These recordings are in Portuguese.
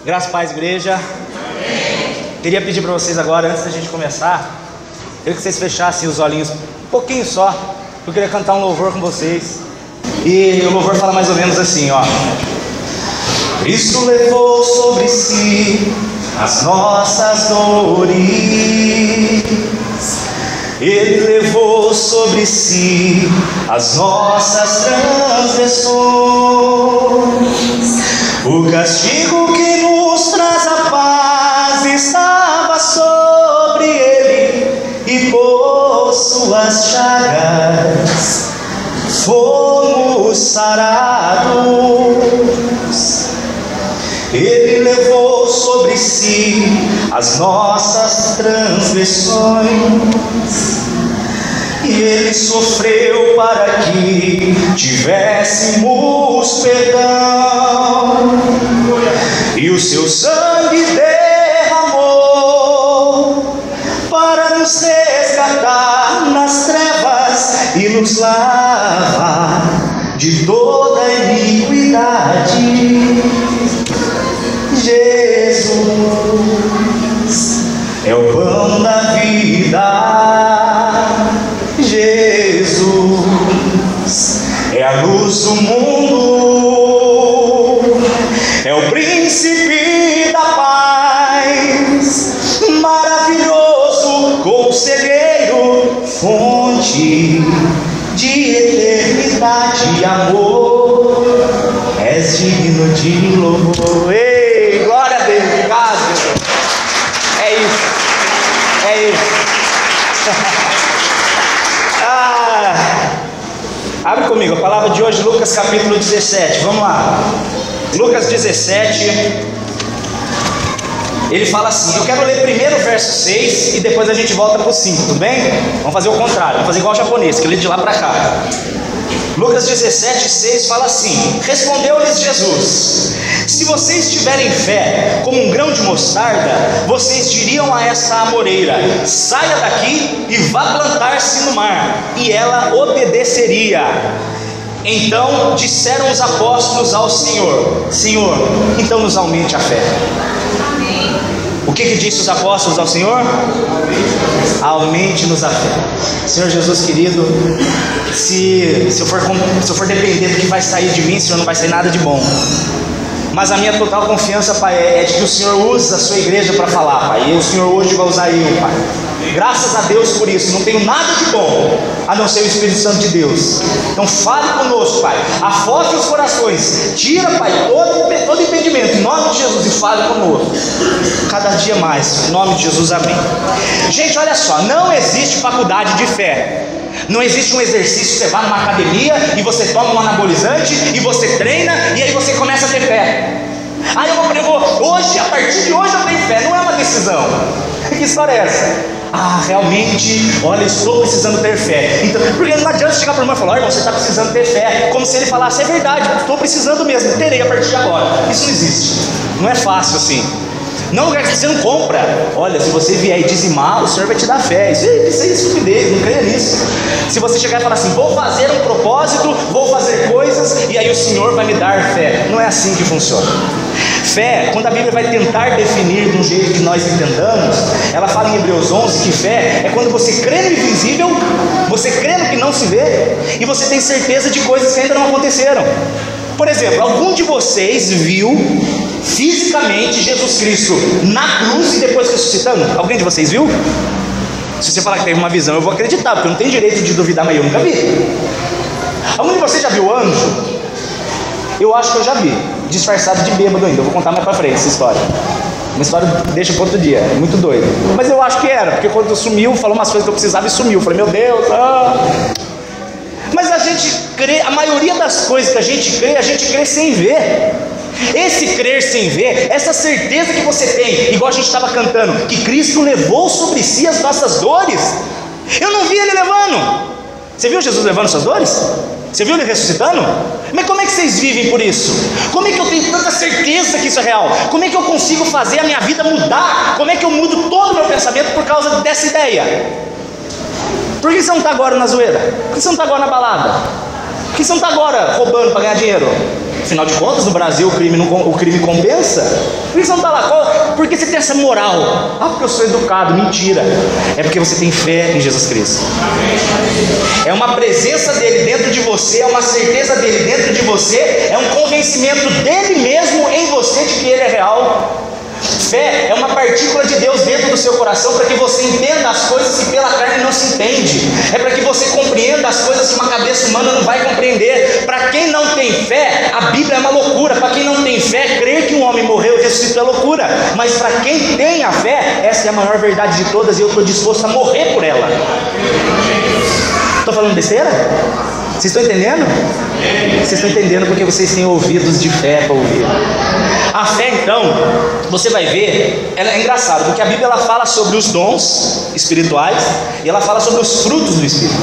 Graças a paz, igreja. Amém. Queria pedir para vocês agora, antes da gente começar, queria que vocês fechassem os olhinhos um pouquinho só. Eu queria cantar um louvor com vocês. E o louvor fala mais ou menos assim, ó: Cristo levou sobre si as nossas dores, Ele levou sobre si as nossas transgressões. O castigo que nos traz a paz estava sobre Ele, e por suas chagas fomos sarados. Ele levou sobre si as nossas transgressões, e Ele sofreu para que tivéssemos perdão, e o seu sangue derramou para nos resgatar nas trevas e nos lavar de toda iniquidade. Jesus é o pão da vida, Jesus é a luz do mundo, é o príncipe da paz, maravilhoso conselheiro, fonte de eternidade e amor, és digno de louvor. Ei, glória a Deus, obrigado. É isso, é isso. Abre comigo a palavra de hoje, Lucas capítulo 17, vamos lá. Lucas 17, ele fala assim, eu quero ler primeiro o verso 6 e depois a gente volta para o 5, tudo bem? Vamos fazer o contrário, vamos fazer igual o japonês, que lê de lá para cá. Lucas 17, 6 fala assim: respondeu-lhes Jesus: se vocês tiverem fé como um grão de mostarda, vocês diriam a esta amoreira: saia daqui e vá plantar-se no mar, e ela obedeceria. Então disseram os apóstolos ao Senhor: Senhor, então nos aumente a fé. O que disse os apóstolos ao Senhor? Aumente-nos a fé. Senhor Jesus querido, se eu for depender do que vai sair de mim, Senhor, não vai sair nada de bom. Mas a minha total confiança, Pai, é de que o Senhor usa a sua igreja para falar, Pai. E o Senhor hoje vai usar eu, Pai. Graças a Deus por isso. Não tenho nada de bom a não ser o Espírito Santo de Deus. Então fale conosco, Pai. Afogue os corações. Tira, Pai, todo impedimento, em nome de Jesus, e fale conosco cada dia mais, em nome de Jesus, amém. Gente, olha só, não existe faculdade de fé. Não existe um exercício, você vai numa academia e você toma um anabolizante e você treina e aí você começa a ter fé. Aí eu vou hoje, a partir de hoje eu tenho fé. Não é uma decisão. Que história é essa? Ah, realmente, olha, estou precisando ter fé. Então, porque não adianta chegar para o irmão e falar: irmão, você está precisando ter fé, como se ele falasse: é verdade, estou precisando mesmo, terei a partir de agora. Isso não existe, não é fácil assim. Não, você não compra. Olha, se você vier e dizimar, o Senhor vai te dar fé. Isso é estupidez, não creia nisso. Se você chegar e falar assim: vou fazer um propósito, vou fazer coisas, e aí o Senhor vai me dar fé. Não é assim que funciona. Fé, quando a Bíblia vai tentar definir de um jeito que nós entendamos, ela fala em Hebreus 11 que fé é quando você crê no invisível, você crê no que não se vê, e você tem certeza de coisas que ainda não aconteceram. Por exemplo, algum de vocês viu fisicamente Jesus Cristo na cruz e depois ressuscitando? Alguém de vocês viu? Se você falar que teve uma visão, eu vou acreditar, porque eu não tenho direito de duvidar, mas eu nunca vi. Algum de vocês já viu anjo? Eu acho que eu já vi, disfarçado de bêbado ainda. Eu vou contar mais pra frente essa história. Uma história deixa para outro dia, é muito doido. Mas eu acho que era, porque quando sumiu, falou umas coisas que eu precisava e sumiu. Eu falei: meu Deus, Mas a gente crê, a maioria das coisas que a gente crê sem ver. Esse crer sem ver, essa certeza que você tem, igual a gente estava cantando, que Cristo levou sobre si as nossas dores. Eu não vi Ele levando. Você viu Jesus levando suas dores? Você viu Ele ressuscitando? Mas como é que vocês vivem por isso? Como é que eu tenho tanta certeza que isso é real? Como é que eu consigo fazer a minha vida mudar? Como é que eu mudo todo o meu pensamento por causa dessa ideia? Por que você não está agora na zoeira? Por que você não está agora na balada? Por que você não está agora roubando para ganhar dinheiro? Afinal de contas, no Brasil o crime compensa. Por que você não está lá? Por que você tem essa moral? Ah, porque eu sou educado. Mentira. É porque você tem fé em Jesus Cristo. É uma presença dele dentro de você, é uma certeza dele dentro de você, é um convencimento dele mesmo em você de que ele é real. Fé é uma partícula de Deus dentro do seu coração para que você entenda as coisas que pela carne não se entende. É para que você compreenda as coisas que uma cabeça humana não vai compreender. Para quem não tem fé, a Bíblia é uma loucura. Para quem não tem fé, crer que um homem morreu e ressuscitou é loucura. Mas para quem tem a fé, essa é a maior verdade de todas e eu estou disposto a morrer por ela. Estou falando besteira? Vocês estão entendendo? Vocês estão entendendo porque vocês têm ouvidos de fé para ouvir. A fé, então, você vai ver, ela é engraçada, porque a Bíblia ela fala sobre os dons espirituais e ela fala sobre os frutos do Espírito.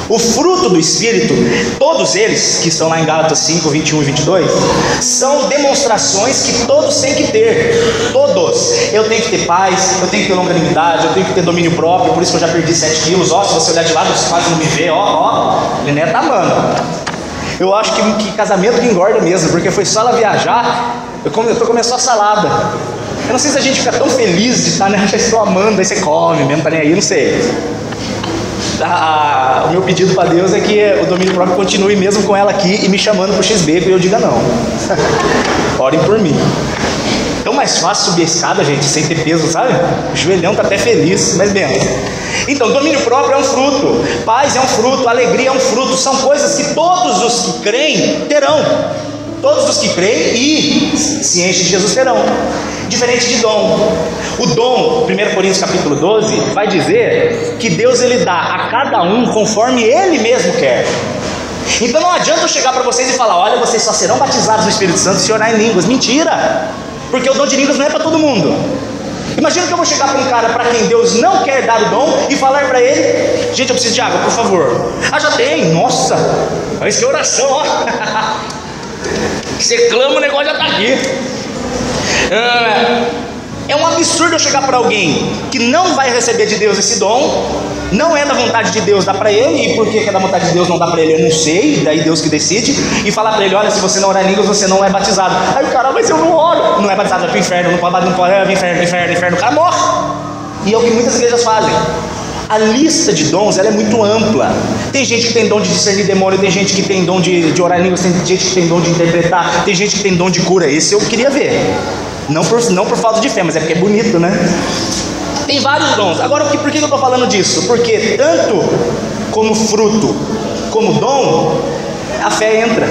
O fruto do Espírito, todos eles que estão lá em Gálatas 5, 21 e 22, são demonstrações que todos têm que ter. Todos. Eu tenho que ter paz, eu tenho que ter longanimidade, eu tenho que ter domínio próprio, por isso que eu já perdi 7 quilos. Ó, se você olhar de lado, você quase não me vê. Ó, Liné tá amando. Eu acho que casamento que engorda mesmo, porque foi só ela viajar, começou a salada. Eu não sei se a gente fica tão feliz de estar, né? Já estou amando, aí você come mesmo, tá nem aí, não sei. O meu pedido para Deus é que o domínio próprio continue mesmo com ela aqui e me chamando para o X-Baby e eu diga não. Orem por mim. Tão mais fácil subir a escada, gente, sem ter peso, sabe? O joelhão tá até feliz, mas bem. Então, domínio próprio é um fruto, paz é um fruto, alegria é um fruto. São coisas que todos os que creem terão. Todos os que creem e se enchem de Jesus terão. Diferente de dom. O dom, 1 Coríntios capítulo 12, vai dizer que Deus ele dá a cada um conforme Ele mesmo quer. Então não adianta eu chegar para vocês e falar: olha, vocês só serão batizados no Espírito Santo se orar em línguas. Mentira! Porque o dom de línguas não é para todo mundo. Imagina que eu vou chegar para um cara para quem Deus não quer dar o dom e falar para ele: gente, eu preciso de água, por favor. Ah, já tem? Nossa, isso que é oração, ó. Você clama, o negócio já está aqui. É um absurdo eu chegar para alguém que não vai receber de Deus esse dom, não é da vontade de Deus dar para ele, e por que é da vontade de Deus não dar para ele, eu não sei, daí Deus que decide, e falar para ele: olha, se você não orar em línguas, você não é batizado. Aí o cara: mas eu não oro. Não é batizado, vai para o inferno, não pode, inferno, o cara morre. E é o que muitas igrejas fazem. A lista de dons ela é muito ampla. Tem gente que tem dom de discernir demônio, tem gente que tem dom de orar em línguas, tem gente que tem dom de interpretar, tem gente que tem dom de cura. Esse eu queria ver. Não por falta de fé, mas é porque é bonito, né? Tem vários dons. Agora, por que eu estou falando disso? Porque tanto como fruto, como dom, a fé entra.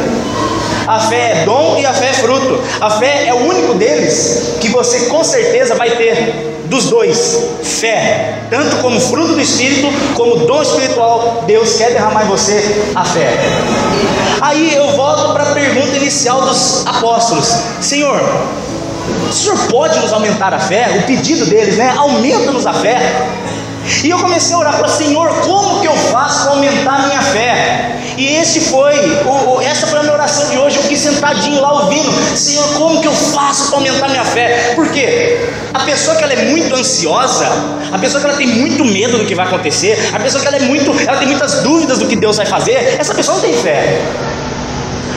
A fé é dom e a fé é fruto. A fé é o único deles que você com certeza vai ter. Dos dois, fé, tanto como fruto do Espírito, como dom espiritual, Deus quer derramar em você a fé. Aí eu volto para a pergunta inicial dos apóstolos: Senhor, o Senhor pode nos aumentar a fé? O pedido deles, né? Aumenta-nos a fé. E eu comecei a orar para: Senhor, como que eu faço para aumentar a minha fé? E essa foi a minha oração de hoje. Eu fiquei sentadinho lá ouvindo: Senhor, como que eu faço para aumentar a minha fé? Por quê? A pessoa que ela é muito ansiosa, a pessoa que ela tem muito medo do que vai acontecer, a pessoa que ela tem muitas dúvidas do que Deus vai fazer, essa pessoa não tem fé.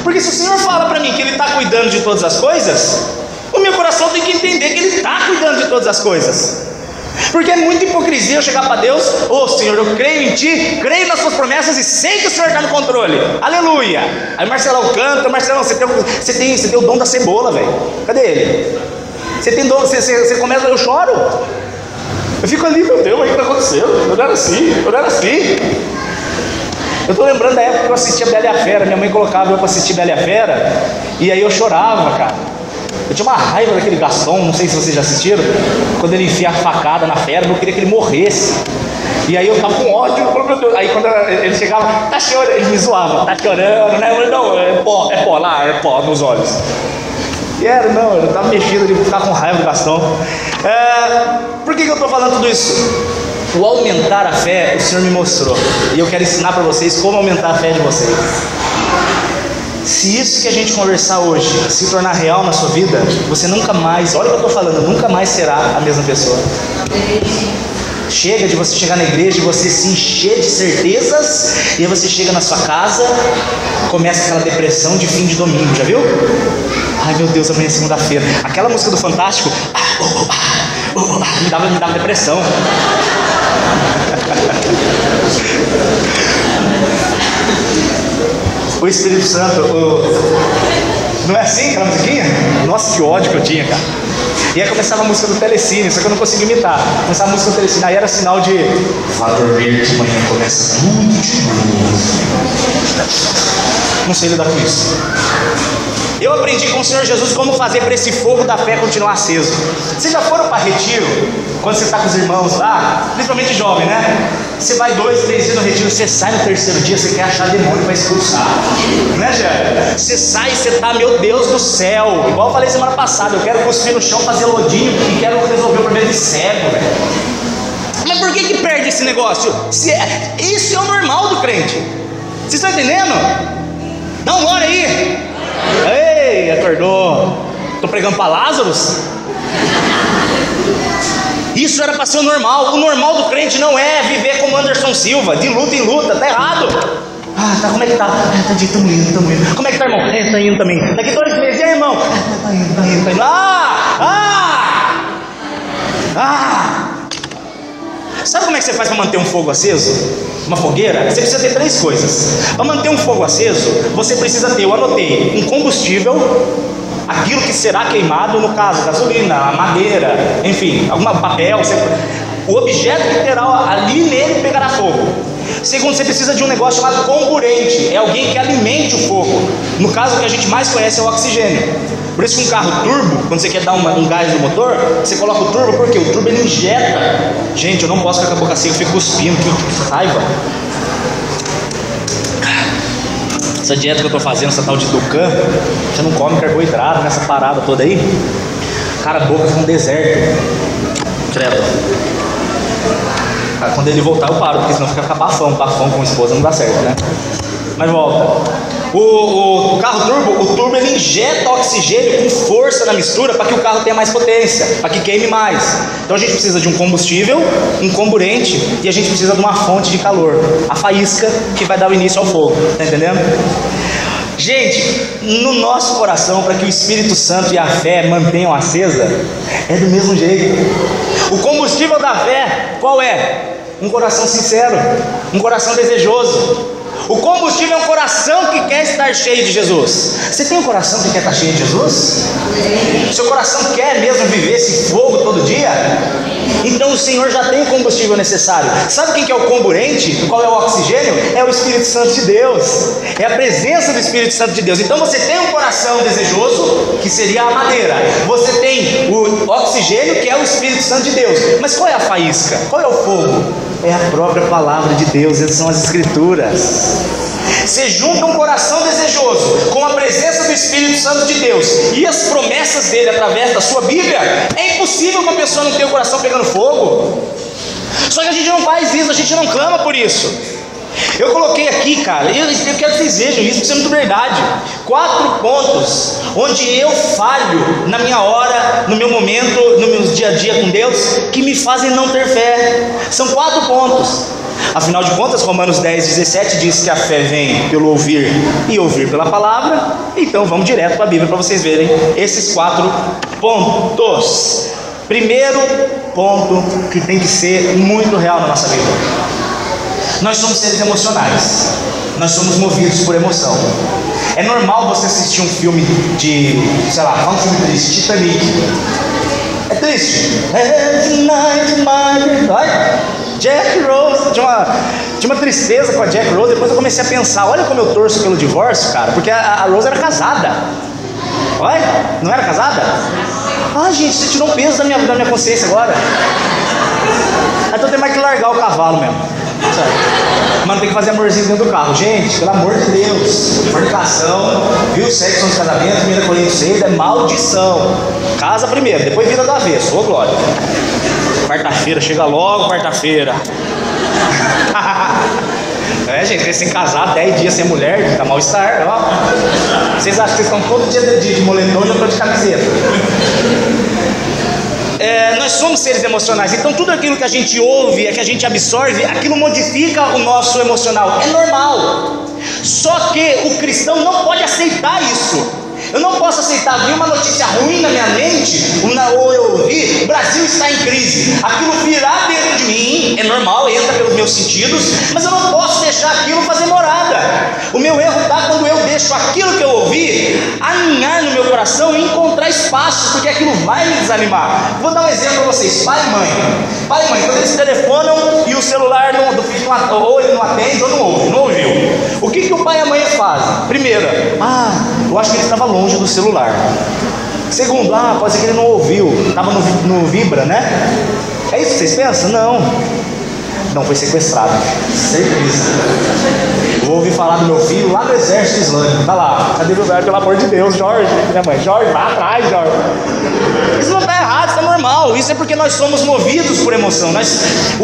Porque se o Senhor fala para mim que Ele está cuidando de todas as coisas, o meu coração tem que entender que Ele está cuidando de todas as coisas. Porque é muita hipocrisia eu chegar para Deus: ô Senhor, eu creio em Ti, creio nas Suas promessas e sei que o Senhor está no controle, aleluia. Aí Marcelão canta: Marcelão, você tem o dom da cebola, velho. Cadê ele? Você tem dom, você começa, eu choro. Eu fico ali: meu Deus, o que está acontecendo? Eu não era assim. Eu estou lembrando da época que eu assistia Bela e a Fera. Minha mãe colocava eu para assistir Bela e a Fera, e aí eu chorava, cara. Eu tinha uma raiva daquele Gaston, não sei se vocês já assistiram, quando ele enfia a facada na fera, eu queria que ele morresse. E aí eu ficava com ódio, meu Deus. Aí quando ele chegava: tá chorando, ele me zoava: tá chorando, né? Eu falei: não, é pó nos olhos. E eu estava mexido, ele ficava com raiva do Gaston. Por que eu estou falando tudo isso? O aumentar a fé, o Senhor me mostrou, e eu quero ensinar para vocês como aumentar a fé de vocês. Se isso que a gente conversar hoje se tornar real na sua vida, você nunca mais, olha o que eu estou falando, nunca mais será a mesma pessoa. Chega de você chegar na igreja e você se encher de certezas, e aí você chega na sua casa, começa aquela depressão de fim de domingo, já viu? Ai meu Deus, amanhã é segunda-feira. Aquela música do Fantástico me dava depressão. O Espírito Santo, não é assim aquela musiquinha? Nossa, que ódio que eu tinha, cara. E aí começava a música do Telecine, só que eu não conseguia imitar. Começava a música do Telecine, aí era sinal de vá dormir de manhã, começa tudo de novo. Não sei lidar com isso. Eu aprendi com o Senhor Jesus como fazer para esse fogo da fé continuar aceso. Vocês já foram para retiro? Quando você está com os irmãos lá, principalmente jovem, né? Você vai 2, 3 dias no retiro, você sai no terceiro dia, você quer achar demônio para expulsar, né, Jé? Você sai e você tá, meu Deus do céu, igual eu falei semana passada, eu quero cuspir no chão, fazer lodinho e quero resolver o problema de cego, velho. Mas por que perde esse negócio? Isso é o normal do crente. Vocês estão entendendo? Dá um glória aí. Ei, acordou. Estou pregando para Lázaro. Isso era para ser o normal. O normal do crente não é viver como Anderson Silva, de luta em luta. Tá errado. Tá, como é que tá? Tá indo. Como é que tá, irmão? Tá indo também. Daqui 2 meses, irmão? Tá indo. Sabe como é que você faz para manter um fogo aceso? Uma fogueira? Você precisa ter 3 coisas. Para manter um fogo aceso, você precisa ter, eu anotei, um combustível, aquilo que será queimado, no caso, gasolina, madeira, enfim, algum papel, o objeto que terá ali nele pegará fogo. Segundo, você precisa de um negócio chamado comburente, é alguém que alimente o fogo. No caso, o que a gente mais conhece é o oxigênio. Por isso que um carro turbo, quando você quer dar um gás no motor, você coloca o turbo, porque o turbo ele injeta. Gente, eu não posso ficar com a boca seca, eu fico cuspindo, que raiva. Essa dieta que eu tô fazendo, essa tal de Ducan, você não come carboidrato nessa parada toda aí. Cara, a boca fica um deserto. Credo. Quando ele voltar eu paro, porque senão fica bafão com a esposa não dá certo, né? Mas volta. O carro turbo, o turbo ele injeta oxigênio com força na mistura para que o carro tenha mais potência, para que queime mais. Então a gente precisa de um combustível, um comburente, e a gente precisa de uma fonte de calor, a faísca que vai dar o início ao fogo, tá entendendo? Gente, no nosso coração, para que o Espírito Santo e a fé mantenham acesa, é do mesmo jeito. O combustível da fé, qual é? Um coração sincero, um coração desejoso. O combustível é um coração que quer estar cheio de Jesus. Você tem um coração que quer estar cheio de Jesus? Seu coração quer mesmo viver esse fogo todo dia? Então o Senhor já tem o combustível necessário. Sabe quem que é o comburente? Qual é o oxigênio? É o Espírito Santo de Deus. É a presença do Espírito Santo de Deus. Então você tem um coração desejoso, que seria a madeira. Você tem o oxigênio, que é o Espírito Santo de Deus. Mas qual é a faísca? Qual é o fogo? É a própria palavra de Deus, essas são as Escrituras. Você junta um coração desejoso com a presença do Espírito Santo de Deus e as promessas dele através da sua Bíblia, é impossível uma pessoa não ter o coração pegando fogo. Só que a gente não faz isso, a gente não clama por isso. Eu coloquei aqui, cara, eu quero que vocês vejam isso, porque isso é muito verdade. 4 pontos onde eu falho na minha hora, no meu momento, no meu dia a dia com Deus, que me fazem não ter fé. São 4 pontos. Afinal de contas, Romanos 10:17 diz que a fé vem pelo ouvir e ouvir pela palavra. Então vamos direto para a Bíblia para vocês verem esses 4 pontos. Primeiro ponto que tem que ser muito real na nossa vida: nós somos seres emocionais, nós somos movidos por emoção. É normal você assistir um filme de, sei lá, fala um filme triste, Titanic. É triste. Jack Rose, tinha uma tristeza com a Jack Rose. Depois eu comecei a pensar, olha como eu torço pelo divórcio, cara, porque a Rose era casada. Olha, não era casada? Gente, você tirou um peso da minha consciência agora. Então tem mais que largar o cavalo mesmo. Mas tem que fazer amorzinho dentro do carro. Gente, pelo amor de Deus, fornicação, viu, sexo no casamento, 1 Coríntios 6, é maldição. Casa primeiro, depois vira do avesso, ô glória. Quarta-feira, chega logo quarta-feira. Gente, recém-casado, 10 dias sem mulher, tá mal-estar, ó. Vocês acham que vocês estão todo dia de moletom e eu tô de camiseta? nós somos seres emocionais, então tudo aquilo que a gente ouve, que a gente absorve, aquilo modifica o nosso emocional, é normal. Só que o cristão não pode aceitar isso. Eu não posso aceitar vir uma notícia ruim na minha mente, ou eu ouvir, o Brasil está em crise, aquilo virá dentro de mim, é normal, entra pelos meus sentidos, mas eu não posso deixar aquilo fazer morada. O meu erro está quando eu deixo aquilo que eu ouvi aninhar no meu coração e encontrar espaço, porque aquilo vai me desanimar. Vou dar um exemplo para vocês, pai e mãe. Pai e mãe, quando eles telefonam e o celular do filho ou ele não atende ou não ouviu. O que o pai e a mãe fazem? Primeiro, eu acho que ele estava longe do celular. Segundo, pode ser que ele não ouviu, estava no vibra, né? É isso que vocês pensam? Não foi sequestrado, certeza. Vou ouvir falar do meu filho lá no exército islâmico. Tá lá, cadê meu velho? Pelo amor de Deus, Jorge, minha mãe, Jorge, vai atrás, Jorge. Isso não está errado, isso é normal. Isso é porque nós somos movidos por emoção.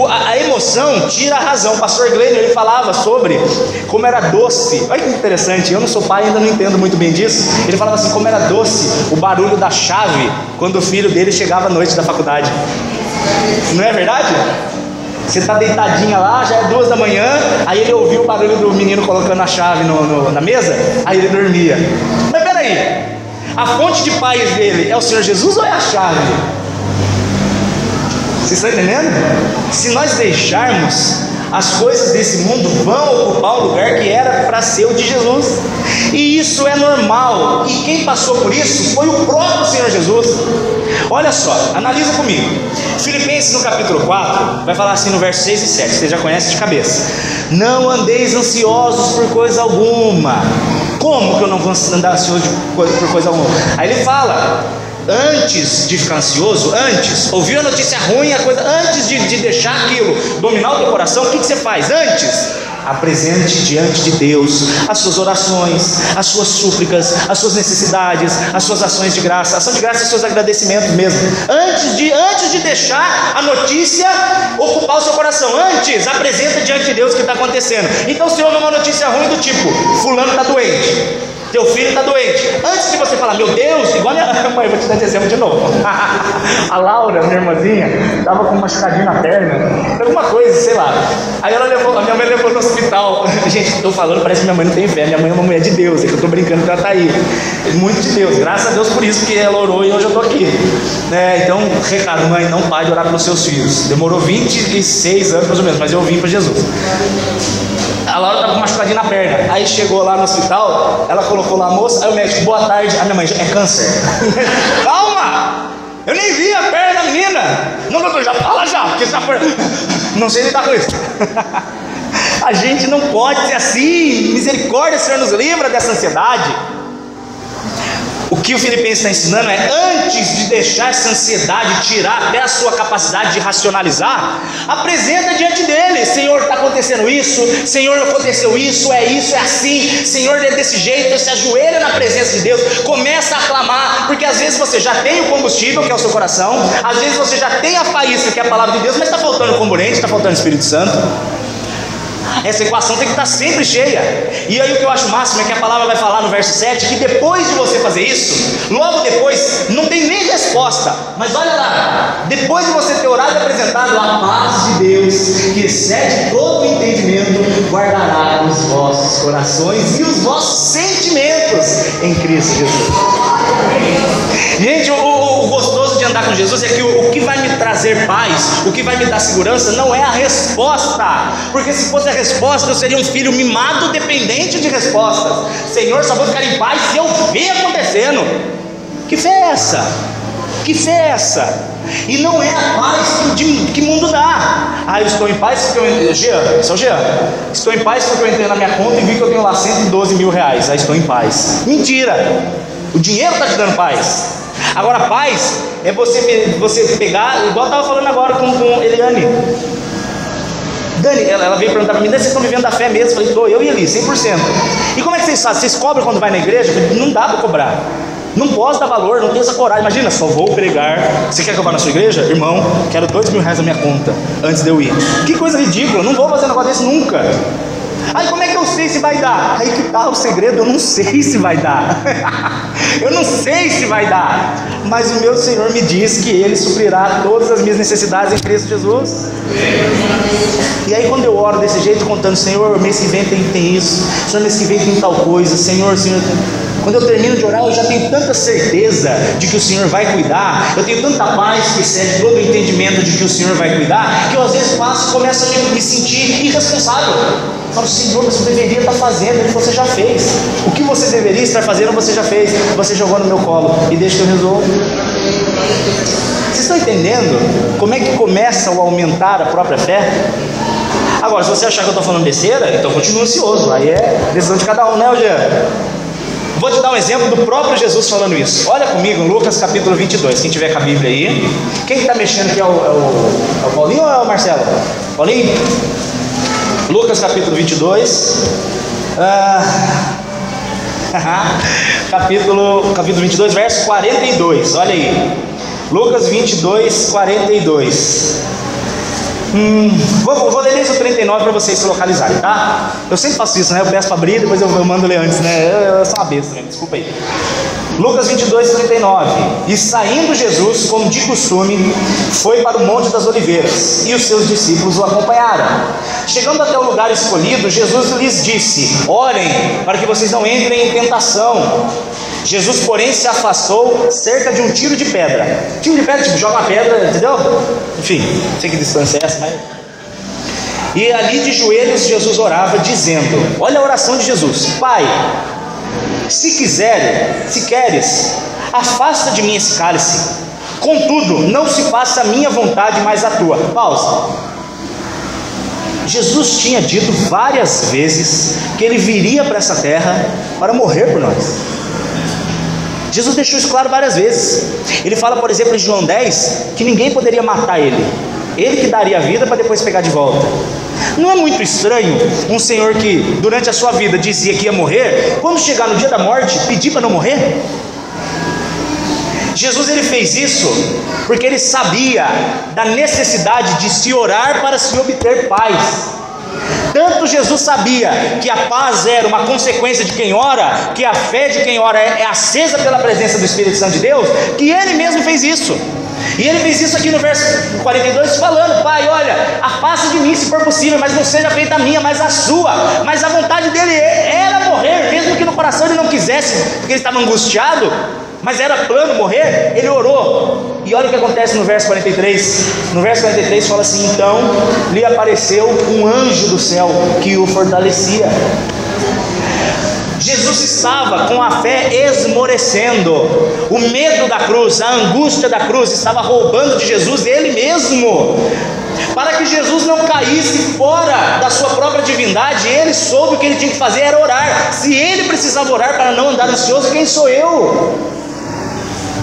A emoção tira a razão. O pastor Glenn, ele falava sobre como era doce. Olha que interessante, eu não sou pai, ainda não entendo muito bem disso. Ele falava assim, como era doce o barulho da chave quando o filho dele chegava à noite da faculdade. Não é verdade? Você está deitadinha lá, já é 2 da manhã, aí ele ouviu o barulho do menino colocando a chave na mesa, aí ele dormia. Mas peraí, a fonte de paz dele é o Senhor Jesus ou é a chave? Vocês estão entendendo? Se nós deixarmos, as coisas desse mundo vão ocupar o lugar que era para ser o de Jesus, e isso é normal, e quem passou por isso foi o próprio Senhor Jesus. Olha só, analisa comigo, Filipenses no capítulo 4, vai falar assim no verso 6 e 7, você já conhece de cabeça: não andeis ansiosos por coisa alguma. Como que eu não vou andar ansioso por coisa alguma? Aí ele fala, antes de ficar ansioso, ouviu a notícia ruim, antes de deixar aquilo dominar o teu coração, o que você faz? Apresente diante de Deus as suas orações, as suas súplicas, as suas necessidades, as suas ações de graça. Ação de graça e seus agradecimentos mesmo. Antes de deixar a notícia ocupar o seu coração, apresenta diante de Deus o que está acontecendo. Então, se houve uma notícia ruim do tipo, fulano está doente, teu filho está doente, antes de você falar, meu Deus, igual a minha mãe, vou te dar esse exemplo de novo. A Laura, minha irmãzinha, estava com um machucadinho na perna, alguma coisa, sei lá. Aí a minha mãe levou no hospital. Gente, estou falando, parece que minha mãe não tem fé. Minha mãe é uma mulher de Deus, é que eu estou brincando que ela está aí. Muito de Deus, graças a Deus por isso, porque ela orou e hoje eu estou aqui. Então, recado, mãe, não pare de orar pelos seus filhos. Demorou 26 anos mais ou menos, mas eu vim para Jesus. A Laura estava com machucadinho na perna. Aí chegou lá no hospital, ela colocou lá a moça, aí o médico, boa tarde. A minha mãe, é câncer. Calma! Eu nem vi a perna da menina. Não, doutor, já fala já, porque já não sei lidar com isso. A gente não pode ser assim. Misericórdia, Senhor, nos livra dessa ansiedade. O que o Filipenses está ensinando é, antes de deixar essa ansiedade tirar até a sua capacidade de racionalizar, apresenta diante dele: Senhor, está acontecendo isso, Senhor, aconteceu isso, é assim, Senhor, é desse jeito. Se ajoelha na presença de Deus, começa a clamar, porque às vezes você já tem o combustível, que é o seu coração, às vezes você já tem a faísca, que é a palavra de Deus, mas está faltando comburente, está faltando o Espírito Santo. Essa equação tem que estar sempre cheia. E aí o que eu acho máximo é que a palavra vai falar no verso 7 que depois de você fazer isso, logo depois, não tem nem resposta, mas olha lá, depois de você ter orado e apresentado, a paz de Deus, que excede todo o entendimento, guardará os vossos corações e os vossos sentimentos em Cristo Jesus. Gente, o gostoso de andar com Jesus é que o que vai me trazer paz, o que vai me dar segurança, não é a resposta, porque se fosse a resposta, eu seria um filho mimado, dependente de respostas. Senhor, só vou ficar em paz se eu ver acontecendo. Que fé é essa? Que fé é essa? E não é a paz que o mundo dá. Eu estou em paz porque estou em paz porque eu entrei na minha conta e vi que eu tenho lá 112 mil reais. Aí estou em paz. Mentira! O dinheiro está te dando paz. Agora, paz é você pegar, igual eu estava falando agora com Eliane. Dani, ela veio perguntar para mim: vocês estão vivendo da fé mesmo? Eu falei, eu e Eli, 100%. E como é que vocês fazem? Vocês cobram quando vai na igreja? Eu falei, não dá para cobrar. Não posso dar valor, não tenho essa coragem. Imagina, só vou pregar. Você quer que eu vá na sua igreja? Irmão, quero 2 mil reais na minha conta antes de eu ir. Que coisa ridícula, não vou fazer um negócio desse nunca. Aí como é que eu sei se vai dar? Aí que tá o segredo, eu não sei se vai dar. Eu não sei se vai dar. Mas o meu Senhor me diz que Ele suprirá todas as minhas necessidades em Cristo Jesus. E aí quando eu oro desse jeito, contando, Senhor, mês que vem tem isso, Senhor, mês que vem tem tal coisa, Senhor, quando eu termino de orar, eu já tenho tanta certeza de que o Senhor vai cuidar, eu tenho tanta paz que excede todo o entendimento de que o Senhor vai cuidar, que eu às vezes passo e começo a me sentir irresponsável. Eu falo, Senhor, você deveria estar fazendo, Ele você já fez. O que você deveria estar fazendo, você já fez. Você jogou no meu colo e deixa que eu resolvo. Vocês estão entendendo como é que começa a aumentar a própria fé? Agora, se você achar que eu estou falando besteira, então continua ansioso. Aí é decisão de cada um, né, Eugênio? Vou te dar um exemplo do próprio Jesus falando isso. Olha comigo em Lucas capítulo 22. Quem tiver com a Bíblia aí. Quem está mexendo aqui é o Paulinho ou é o Marcelo? Paulinho? Lucas capítulo 22. Capítulo 22, verso 42. Olha aí. Lucas 22, 42. Vou ler desde o 39 para vocês se localizarem, tá? Eu sempre faço isso, né? Eu peço para abrir, depois eu mando ler antes, né? Eu sou uma besta mesmo, desculpa aí. Lucas 22, 39. E saindo Jesus, como de costume, foi para o Monte das Oliveiras, e os seus discípulos o acompanharam. Chegando até o lugar escolhido, Jesus lhes disse: orem, para que vocês não entrem em tentação. Jesus, porém, se afastou cerca de um tiro de pedra. Tiro de pedra, tipo, joga uma pedra, entendeu? Enfim, não sei que distância é essa, mas... E ali de joelhos Jesus orava, dizendo, olha a oração de Jesus: Pai, se queres, afasta de mim esse cálice. Contudo, não se faça a minha vontade, mas a tua. Pausa. Jesus tinha dito várias vezes que Ele viria para essa terra para morrer por nós. Jesus deixou isso claro várias vezes. Ele fala, por exemplo, em João 10, que ninguém poderia matar Ele. Ele que daria a vida para depois pegar de volta. Não é muito estranho um Senhor que durante a sua vida dizia que ia morrer, quando chegar no dia da morte, pedir para não morrer? Jesus, ele fez isso porque ele sabia da necessidade de se orar para se obter paz. Tanto Jesus sabia que a paz era uma consequência de quem ora, que a fé de quem ora é acesa pela presença do Espírito Santo de Deus, que ele mesmo fez isso. E ele fez isso aqui no verso 42 falando: Pai, olha, afasta de mim se for possível, mas não seja feita a minha, mas a sua. Mas a vontade dele era morrer, mesmo que no coração ele não quisesse, porque ele estava angustiado, mas era plano morrer. Ele orou. E olha o que acontece no verso 43. No verso 43 fala assim: então lhe apareceu um anjo do céu que o fortalecia. Jesus estava com a fé esmorecendo. O medo da cruz, a angústia da cruz estava roubando de Jesus ele mesmo. Para que Jesus não caísse fora da sua própria divindade, ele soube o que ele tinha que fazer era orar. Se ele precisava orar para não andar ansioso, quem sou eu?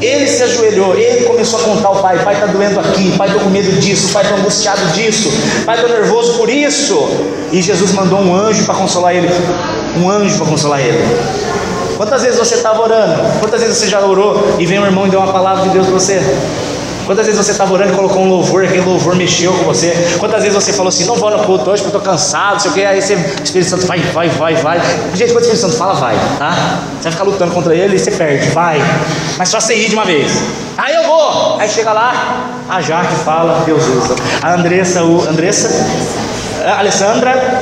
Ele se ajoelhou, ele começou a contar ao pai: Pai, está doendo aqui, Pai, estou com medo disso, Pai, estou angustiado disso, Pai, estou nervoso por isso. E Jesus mandou um anjo para consolar ele. Um anjo para consolar ele. Quantas vezes você estava orando? Quantas vezes você já orou e veio um irmão e deu uma palavra de Deus para você? Quantas vezes você estava orando e colocou um louvor, aquele louvor mexeu com você? Quantas vezes você falou assim: não vou no culto hoje porque eu estou cansado, não sei o que. Aí o Espírito Santo vai. Gente, quando o Espírito Santo fala, vai, tá? Você vai ficar lutando contra ele e você perde, vai. Mas só você rir de uma vez. Aí eu vou. Aí chega lá, a Jaque fala, Deus usa. A Alessandra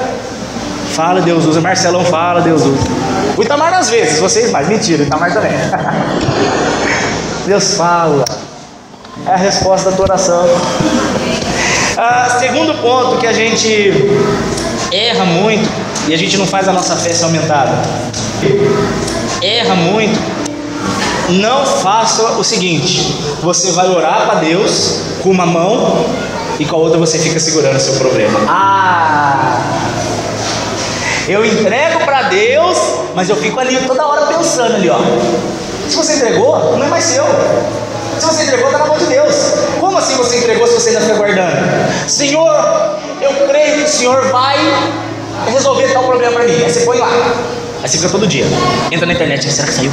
fala, Deus usa. Marcelão fala, Deus usa. O Itamar às vezes, vocês mais. Mentira, o Itamar também. Deus fala. É a resposta da tua oração. Segundo ponto que a gente erra muito e a gente não faz a nossa fé ser aumentada. Erra muito. Não faça o seguinte: você vai orar para Deus com uma mão e com a outra você fica segurando o seu problema. Eu entrego para Deus, mas eu fico ali toda hora pensando ali, ó. Se você entregou, não é mais seu. Se você entregou, está na mão de Deus. Como assim você entregou se você ainda fica guardando? Senhor, eu creio que o Senhor vai resolver tal problema para mim. Aí você põe lá. Aí você fica todo dia. Entra na internet, será que saiu?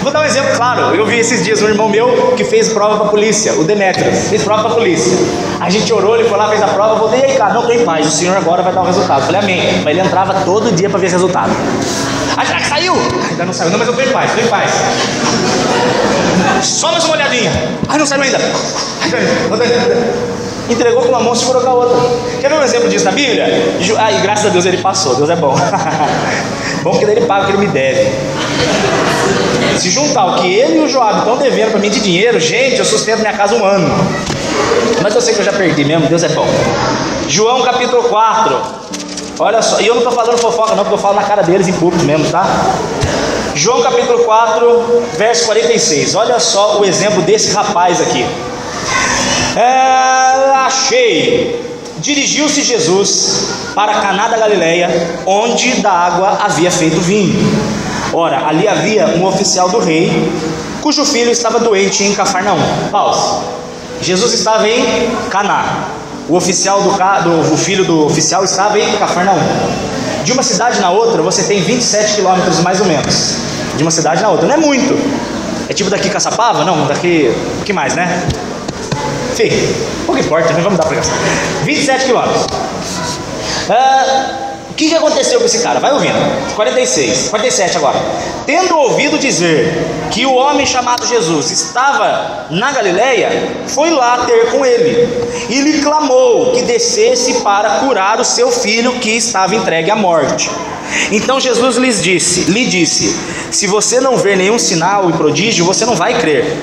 Vou dar um exemplo claro. Eu vi esses dias um irmão meu que fez prova para a polícia, o Demetrios, fez prova para a polícia. A gente orou, ele foi lá, fez a prova, eu voltei, e aí, cara, não tem paz, o senhor agora vai dar o resultado. Eu falei, amém. Mas ele entrava todo dia para ver esse resultado. Ah, será que saiu? Ainda não saiu, não, mas eu tô em paz, Só mais uma olhadinha. Ah, não saiu ainda. Entregou com uma mão, segurou com a outra. Quer ver um exemplo disso na Bíblia? E graças a Deus ele passou, Deus é bom. Bom que daí ele paga o que ele me deve. Se juntar o que ele e o Joab estão devendo para mim de dinheiro, gente, eu sustento minha casa um ano. Mas eu sei que eu já perdi mesmo, Deus é bom. João capítulo 4. Olha só, e eu não estou falando fofoca não, porque eu falo na cara deles em público mesmo, tá? João capítulo 4, verso 46. Olha só o exemplo desse rapaz aqui. Dirigiu-se Jesus para Caná da Galileia, onde da água havia feito vinho. Ora, ali havia um oficial do rei, cujo filho estava doente em Cafarnaum. Pause. Jesus estava em Caná. O filho do oficial estava em Cafarnaum. De uma cidade na outra, você tem 27 quilômetros mais ou menos. De uma cidade na outra, não é muito. É tipo daqui Caçapava? Não, daqui, o que mais, né? Enfim, pouco importa, né? Vamos dar para gastar. 27 quilômetros. O que aconteceu com esse cara? Vai ouvindo. 47 agora. Tendo ouvido dizer que o homem chamado Jesus estava na Galileia, foi lá ter com ele e lhe clamou que descesse para curar o seu filho que estava entregue à morte. Então Jesus lhe disse: se você não ver nenhum sinal e prodígio, você não vai crer.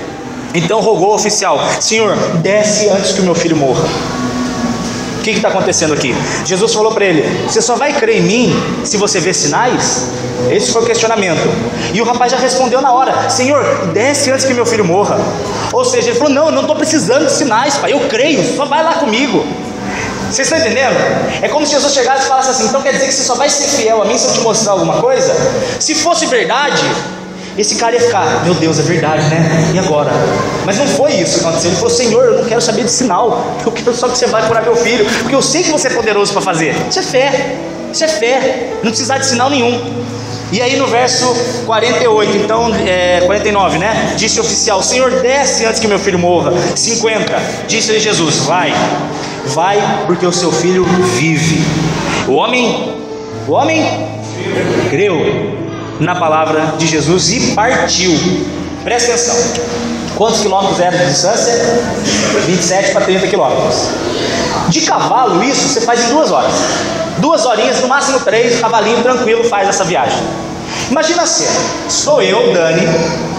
Então rogou ao oficial: Senhor, desce antes que o meu filho morra. O que está acontecendo aqui? Jesus falou para ele: você só vai crer em mim se você ver sinais? Esse foi o questionamento. E o rapaz já respondeu na hora: Senhor, desce antes que meu filho morra. Ou seja, ele falou: não, eu não estou precisando de sinais, pai, eu creio, só vai lá comigo. Vocês estão entendendo? É como se Jesus chegasse e falasse assim: então quer dizer que você só vai ser fiel a mim se eu te mostrar alguma coisa? Se fosse verdade, esse cara ia ficar: meu Deus, é verdade, né? E agora? Mas não foi isso que aconteceu. Ele falou: Senhor, eu não quero saber de sinal, eu quero só que você vai curar meu filho, porque eu sei que você é poderoso para fazer. Isso é fé, não precisar de sinal nenhum. E aí no verso 48, então 49, né? Disse o oficial: Senhor, desce antes que meu filho morra. 50, disse-lhe Jesus: vai, porque o seu filho vive. O homem creu na palavra de Jesus e partiu. Presta atenção. Quantos quilômetros era de distância? 27 para 30 quilômetros. De cavalo, isso você faz em 2 horas. 2 horinhas, no máximo 3, o cavalinho tranquilo faz essa viagem. Imagina a cena: sou eu, Dani,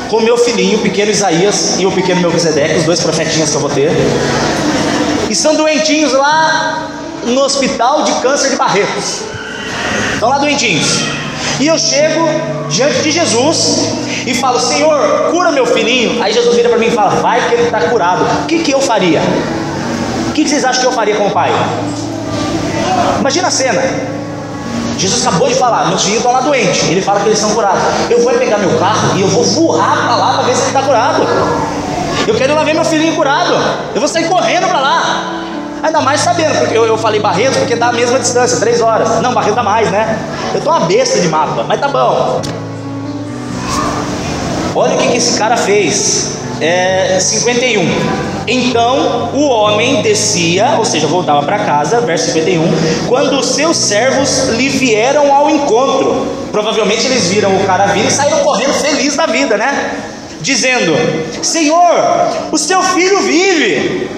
com meu filhinho, o pequeno Isaías e o pequeno Melquisedeque, os 2 profetinhas que eu vou ter, e são doentinhos lá no hospital de câncer de Barretos. Estão lá doentinhos. E eu chego diante de Jesus e falo: Senhor, cura meu filhinho. Aí Jesus vira para mim e fala: vai que ele está curado. O que eu faria? O que vocês acham que eu faria como pai? Imagina a cena. Jesus acabou de falar: meus filhos estão lá doentes. Ele fala que eles são curados. Eu vou pegar meu carro e eu vou voar para lá para ver se ele está curado. Eu quero ir lá ver meu filhinho curado. Eu vou sair correndo para lá. Ainda mais sabendo, porque eu falei Barretos porque dá a mesma distância, 3 horas. Não, Barretos dá mais, né? Eu tô uma besta de mapa, mas tá bom. Olha o que esse cara fez. 51. Então o homem descia, ou seja, voltava para casa, verso 51, quando os seus servos lhe vieram ao encontro. Provavelmente eles viram o cara vir e saíram correndo feliz da vida, né? Dizendo: Senhor, o seu filho vive.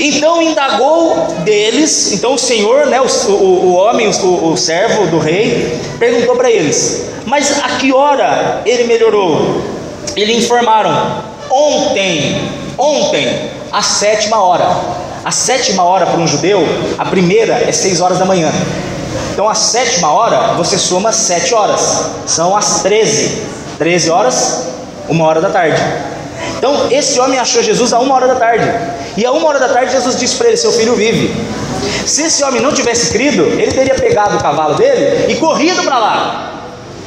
Então indagou deles. Então o Senhor, né, o homem, o servo do rei, perguntou para eles: mas a que hora ele melhorou? Eles informaram: ontem, a 7ª hora. A 7ª hora para um judeu, a primeira é 6 horas da manhã. Então a 7ª hora você soma 7 horas, são as 13 horas, 1 hora da tarde. Então esse homem achou Jesus a 1 hora da tarde. E a 1 hora da tarde Jesus disse para ele: seu filho vive. Se esse homem não tivesse crido, ele teria pegado o cavalo dele e corrido para lá,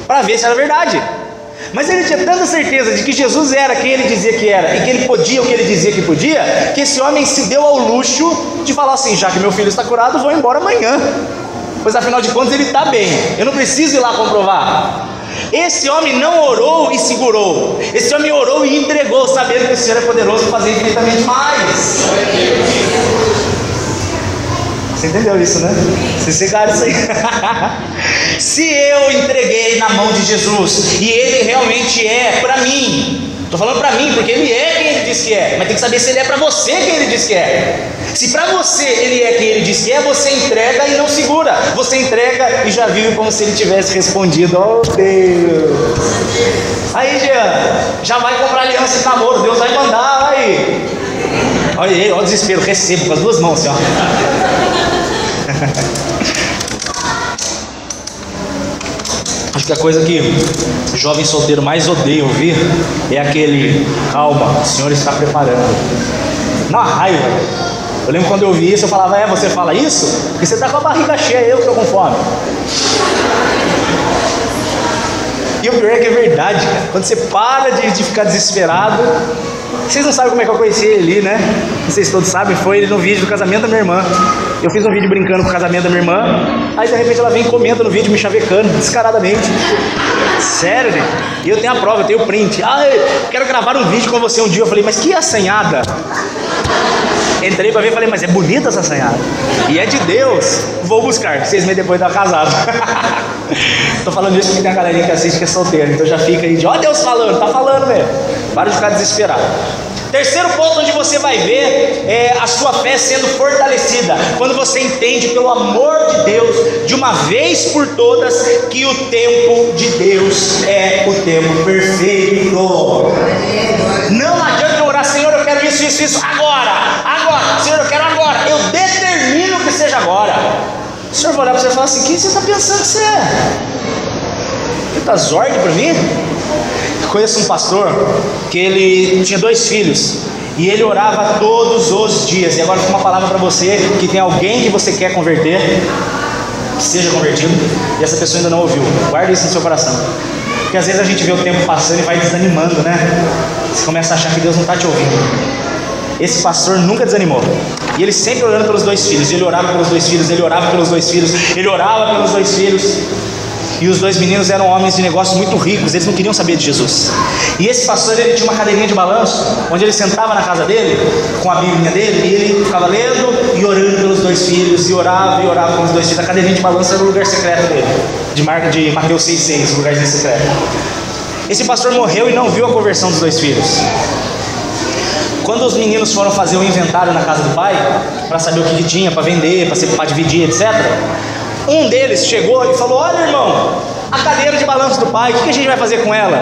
para ver se era verdade. Mas ele tinha tanta certeza de que Jesus era quem ele dizia que era, e que ele podia o que ele dizia que podia, que esse homem se deu ao luxo de falar assim: já que meu filho está curado, vou embora amanhã, pois afinal de contas ele está bem, eu não preciso ir lá comprovar. Esse homem não orou e segurou. Esse homem orou e entregou, sabendo que o Senhor é poderoso para fazer infinitamente mais. Você entendeu isso, né? Vocês pegaram isso aí. Se eu entreguei na mão de Jesus e Ele realmente é para mim, estou falando para mim porque Ele é quem Ele diz que é, mas tem que saber se Ele é para você quem Ele diz que é. Se para você Ele é quem Ele diz que é, você entrega e não segura. Você entrega e já vive como se Ele tivesse respondido. Oh Deus! Aí Jean, já vai comprar aliança de namoro, Deus vai mandar aí. Olha aí, olha o desespero, recebo com as duas mãos assim, ó. Acho que a coisa que o jovem solteiro mais odeia ouvir é aquele: calma, o Senhor está preparando. Uma raiva. Eu lembro quando eu ouvi isso, eu falava: você fala isso? Porque você está com a barriga cheia, eu que estou com fome. E o pior é que é verdade, cara. Quando você para de ficar desesperado. Vocês não sabem como é que eu conheci ele ali, né? Não sei se todos sabem, foi ele no vídeo do casamento da minha irmã. Eu fiz um vídeo brincando com o casamento da minha irmã. Aí de repente ela vem e comenta no vídeo, me chavecando, descaradamente. Sério, gente? E eu tenho a prova, eu tenho o print. Quero gravar um vídeo com você um dia. Eu falei: mas que assanhada. Entrei pra ver e falei: mas é bonita essa assanhada. E é de Deus. Vou buscar, 6 meses depois de estar casado. Tô falando isso porque tem a galerinha que assiste que é solteira. Então já fica aí de: ó Deus falando, tá falando mesmo. Para de ficar desesperado. Terceiro ponto onde você vai ver a sua fé sendo fortalecida, quando você entende, pelo amor de Deus, de uma vez por todas, que o tempo de Deus é o tempo perfeito. Não adianta eu orar: Senhor, eu quero isso, agora, Senhor, eu quero agora, eu determino que seja agora. O Senhor vai olhar para você e falar assim: quem você está pensando que você é? Você está zorgue para mim? Conheço um pastor que ele tinha 2 filhos e ele orava todos os dias. E agora fica uma palavra para você que tem alguém que você quer converter, que seja convertido, e essa pessoa ainda não ouviu. Guarda isso no seu coração, porque às vezes a gente vê o tempo passando e vai desanimando, né? Você começa a achar que Deus não está te ouvindo. Esse pastor nunca desanimou, e ele sempre orando pelos 2 filhos. Ele orava pelos 2 filhos, ele orava pelos 2 filhos, ele orava pelos 2 filhos. E os 2 meninos eram homens de negócios muito ricos, eles não queriam saber de Jesus. E esse pastor, ele tinha uma cadeirinha de balanço, onde ele sentava na casa dele, com a bíblia dele, e ele ficava lendo e orando pelos 2 filhos, e orava pelos 2 filhos. A cadeirinha de balanço era o lugar secreto dele, de Mateus 6,6, o lugarzinho secreto. Esse pastor morreu e não viu a conversão dos 2 filhos. Quando os meninos foram fazer o inventário na casa do pai, para saber o que tinha, para vender, para dividir, etc., um deles chegou e falou: olha, irmão, a cadeira de balanço do pai, o que a gente vai fazer com ela?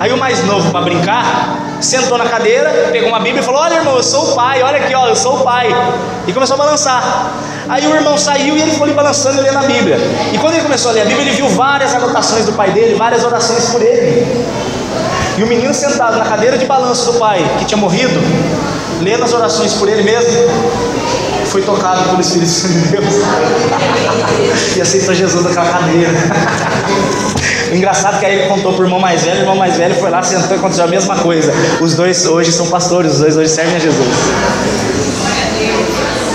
Aí o mais novo, para brincar, sentou na cadeira, pegou uma bíblia e falou: olha, irmão, eu sou o pai, olha aqui, ó, eu sou o pai. E começou a balançar. Aí o irmão saiu e ele foi balançando e lendo a Bíblia. E quando ele começou a ler a Bíblia, ele viu várias anotações do pai dele, várias orações por ele. E o menino sentado na cadeira de balanço do pai, que tinha morrido, lendo as orações por ele mesmo, foi tocado pelo Espírito Santo de Deus e aceitou Jesus naquela cadeira. O engraçado é que aí ele contou para o irmão mais velho. O irmão mais velho foi lá, sentou e aconteceu a mesma coisa. Os 2 hoje são pastores, os 2 hoje servem a Jesus.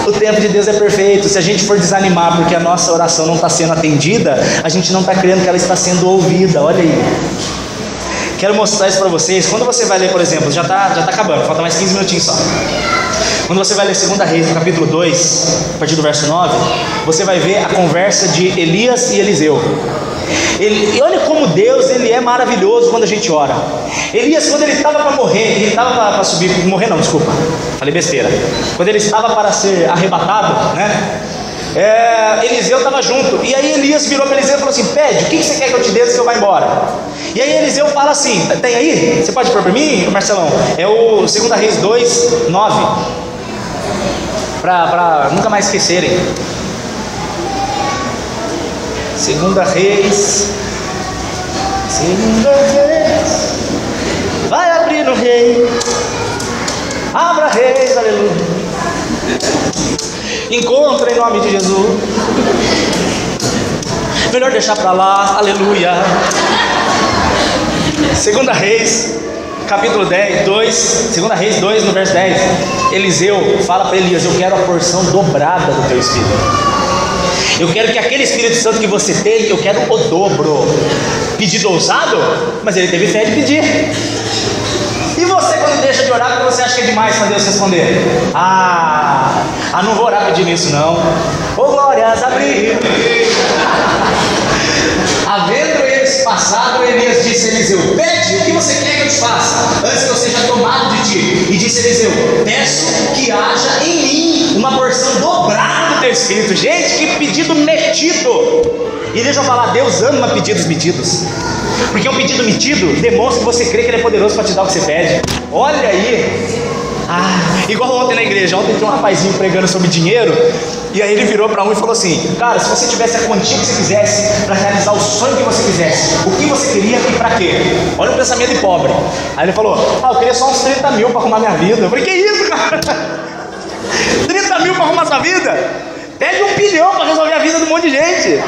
O tempo de Deus é perfeito. Se a gente for desanimar porque a nossa oração não está sendo atendida, a gente não está crendo que ela está sendo ouvida. Olha aí. Quero mostrar isso para vocês. Quando você vai ler, por exemplo, já tá acabando, falta mais 15 minutinhos só. Quando você vai ler 2 Reis, no capítulo 2, a partir do verso 9, você vai ver a conversa de Elias e Eliseu. E olha como Deus, ele é maravilhoso quando a gente ora. Elias, quando ele estava para morrer, ele estava para subir, falei besteira. Quando ele estava para ser arrebatado, né? Eliseu estava junto. E aí Elias virou para Eliseu e falou assim: pede, o que você quer que eu te dê se eu vá embora? E aí Eliseu fala assim: tem aí? Você pode pôr para mim, Marcelão? É o 2 Reis 2, 9. Para nunca mais esquecerem. 2 Reis. Vai abrir no rei. Abra reis, aleluia. Encontra em nome de Jesus. Melhor deixar para lá, aleluia. 2 Reis, capítulo 10, 2 Reis 2, no verso 10. Eliseu fala para Elias: eu quero a porção dobrada do teu espírito. Eu quero que aquele Espírito Santo que você tem, eu quero o dobro. Pedido ousado, mas ele teve fé de pedir. E você, quando deixa de orar, porque você acha que é demais para Deus responder? Não vou orar pedindo isso não. Ô glórias, abriu. Havendo eles passado, Elias disse a Eliseu: pede o que você quer que eu te faça, antes que eu seja tomado de ti. E disse Eliseu: peço que haja em mim uma porção dobrada do teu espírito. Gente, que pedido metido. E deixa eu falar, Deus ama pedidos metidos, porque um pedido metido demonstra que você crê que Ele é poderoso para te dar o que você pede. Olha aí. Igual ontem na igreja, ontem tinha um rapazinho pregando sobre dinheiro, e aí ele virou para um e falou assim: cara, se você tivesse a quantia que você quisesse para realizar o sonho que você quisesse, o que você queria e para quê? Olha o pensamento de pobre. Aí ele falou: eu queria só uns 30 mil para arrumar minha vida. Eu falei: que isso, cara? 30 mil para arrumar sua vida? Pede 1 bilhão para resolver a vida de um monte de gente.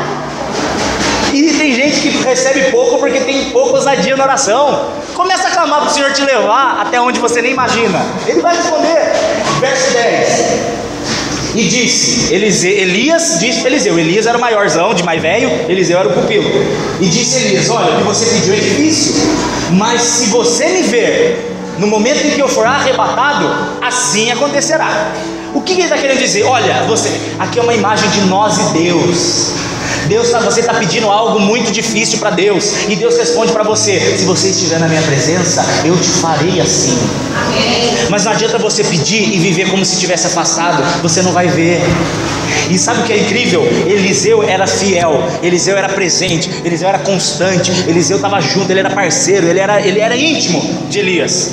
E tem gente que recebe pouco porque tem pouca ousadia na oração. Começa a clamar para o Senhor te levar até onde você nem imagina. Ele vai responder. Verso 10. E disse, Elias disse para Eliseu. Elias era o maiorzão, de mais velho, Eliseu era o pupilo. E disse Elias: olha, o que você pediu é difícil, mas se você me ver no momento em que eu for arrebatado, assim acontecerá. O que ele está querendo dizer? Olha, aqui é uma imagem de nós e Deus. Você está pedindo algo muito difícil para Deus, e Deus responde para você: se você estiver na minha presença, eu te farei assim. Amém. Mas não adianta você pedir e viver como se estivesse afastado, você não vai ver. E sabe o que é incrível? Eliseu era fiel, Eliseu era presente, Eliseu era constante, Eliseu estava junto, ele era parceiro, ele era íntimo de Elias,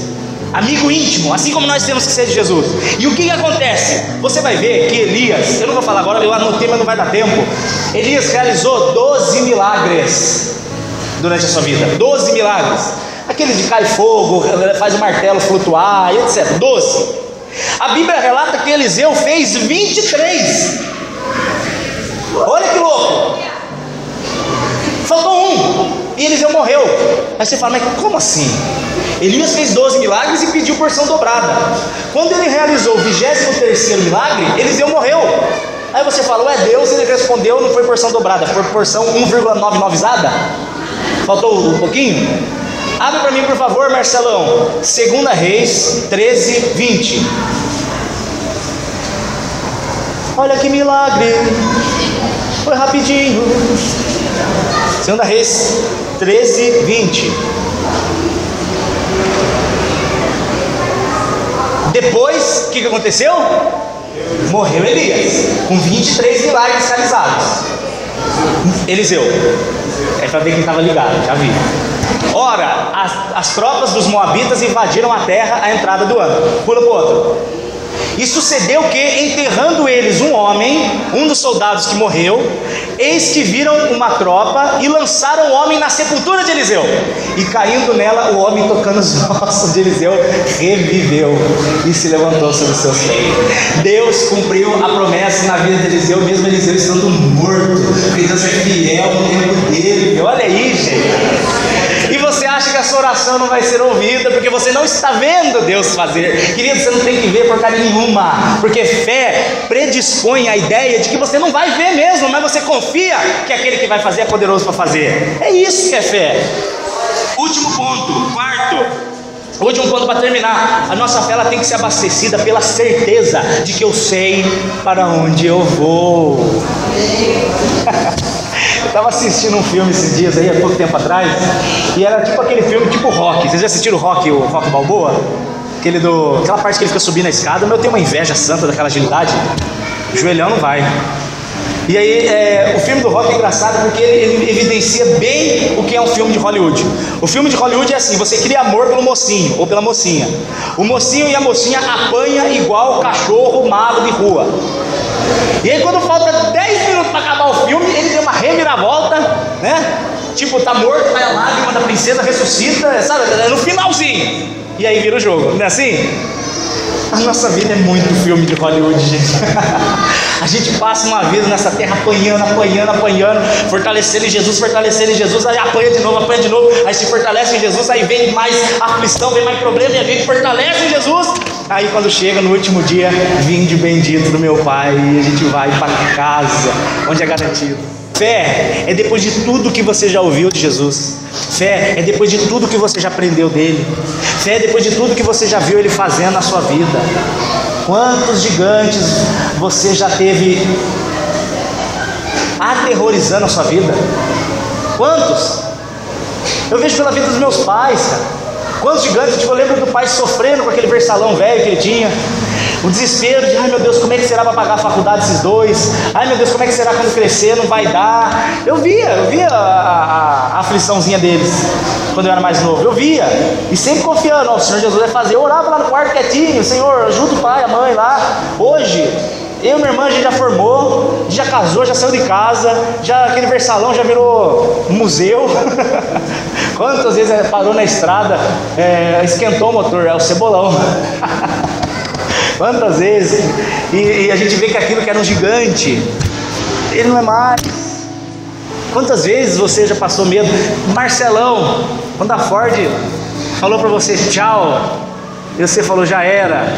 amigo íntimo, assim como nós temos que ser de Jesus. E o que acontece? Você vai ver que Elias, eu não vou falar agora, eu anotei, mas não vai dar tempo. Elias realizou 12 milagres durante a sua vida. 12 milagres. Aquele de cai fogo, faz o martelo flutuar, etc. 12. A Bíblia relata que Eliseu fez 23. Olha que louco. Faltou um, e Eliseu morreu. Aí você fala: mas como assim? Elias fez 12 milagres e pediu porção dobrada. Quando ele realizou o 23º milagre, Eliseu morreu. Aí você fala: ué, Deus, ele respondeu, não foi porção dobrada, foi porção 1,99zada? Faltou um pouquinho? Abre para mim, por favor, Marcelão. 2 Reis 13, 20. Olha que milagre. Foi rapidinho. 2 Reis 13, 20. Depois, o que aconteceu? Morreu Elias, com 23 milagres realizados. Eliseu, é para ver quem estava ligado, já vi. Ora, as tropas dos moabitas invadiram a terra à entrada do ano. Pula para o outro. E sucedeu que, enterrando eles um homem, um dos soldados que morreu, eis que viram uma tropa e lançaram o homem na sepultura de Eliseu. E caindo nela, o homem, tocando os ossos de Eliseu, reviveu e se levantou sobre o seu seio. Deus cumpriu a promessa na vida de Eliseu, mesmo Eliseu estando morto, porque Deus é fiel no tempo dele. Olha aí, gente. E você acha que a sua oração não vai ser ouvida porque você não está vendo Deus fazer. Querido, você não tem que ver porcaria nenhuma, porque fé predispõe a ideia de que você não vai ver mesmo, mas você confia que aquele que vai fazer é poderoso para fazer. É isso que é fé. Último ponto, quarto, último ponto para terminar. A nossa fé ela tem que ser abastecida pela certeza de que eu sei para onde eu vou. Eu estava assistindo um filme esses dias aí, há pouco tempo atrás, e era tipo aquele filme tipo Rock. Vocês já assistiram o Rock Balboa? Aquela parte que ele fica subindo a escada. Eu tenho uma inveja santa daquela agilidade. O joelhão não vai. E aí o filme do Rock é engraçado porque ele evidencia bem o que é um filme de Hollywood. O filme de Hollywood é assim: você cria amor pelo mocinho ou pela mocinha. O mocinho e a mocinha apanha igual cachorro malo de rua. E aí quando falta 10 minutos para acabar o filme, ele tem uma reviravolta, né? Tipo, tá morto, vai a lágrima da princesa, ressuscita, sabe? No finalzinho. E aí vira o jogo, não é assim? A nossa vida é muito filme de Hollywood, gente. A gente passa uma vida nessa terra apanhando, fortalecendo em Jesus, aí apanha de novo, aí se fortalece em Jesus, aí vem mais aflição, vem mais problema, e a gente fortalece em Jesus, Aí quando chega no último dia, vinde bendito do meu Pai, e a gente vai para casa, onde é garantido. Fé é depois de tudo que você já ouviu de Jesus. Fé é depois de tudo que você já aprendeu dele. Fé é depois de tudo que você já viu ele fazendo na sua vida. Quantos gigantes você já teve aterrorizando a sua vida? Quantos? Eu vejo pela vida dos meus pais, cara. Quantos gigantes, eu lembro do pai sofrendo com aquele versalão velho que ele tinha. O desespero de, ai meu Deus, como é que será para pagar a faculdade desses dois? Ai meu Deus, como é que será quando crescer, não vai dar? Eu via a afliçãozinha deles, quando eu era mais novo, eu via. E sempre confiando, ó, o Senhor Jesus vai fazer. Eu orava lá no quarto quietinho, Senhor, ajuda o pai, a mãe lá. Hoje, eu e minha irmã, a gente já formou, já casou, já saiu de casa, já aquele versalão já virou um museu. Quantas vezes parou na estrada, esquentou o motor, é o cebolão. Quantas vezes, e a gente vê que aquilo que era um gigante, ele não é mais. Quantas vezes você já passou medo? Marcelão, quando a Ford falou para você tchau, e você falou já era,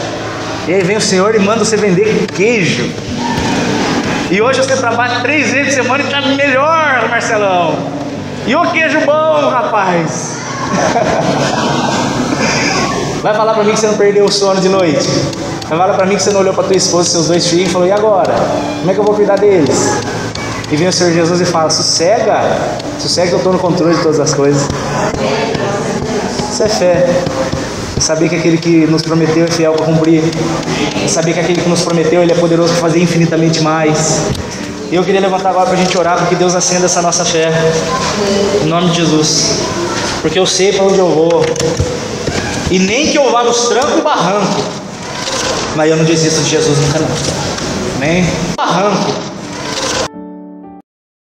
e aí vem o Senhor e manda você vender queijo, e hoje você trabalha 3 vezes por semana e está melhor, Marcelão, e o queijo bom, rapaz. Vai falar para mim que você não perdeu o sono de noite? Vai falar para mim que você não olhou para tua esposa e seus 2 filhos e falou, e agora? Como é que eu vou cuidar deles? E vem o Senhor Jesus e fala, sossega que eu estou no controle de todas as coisas. Isso é fé. Saber que aquele que nos prometeu é fiel para cumprir. Saber que aquele que nos prometeu, ele é poderoso para fazer infinitamente mais. E eu queria levantar agora para a gente orar, para que Deus acenda essa nossa fé, em nome de Jesus, porque eu sei para onde eu vou, e nem que eu vá nos trancos e barranco, mas eu não desisto de Jesus nunca não, nem barranco,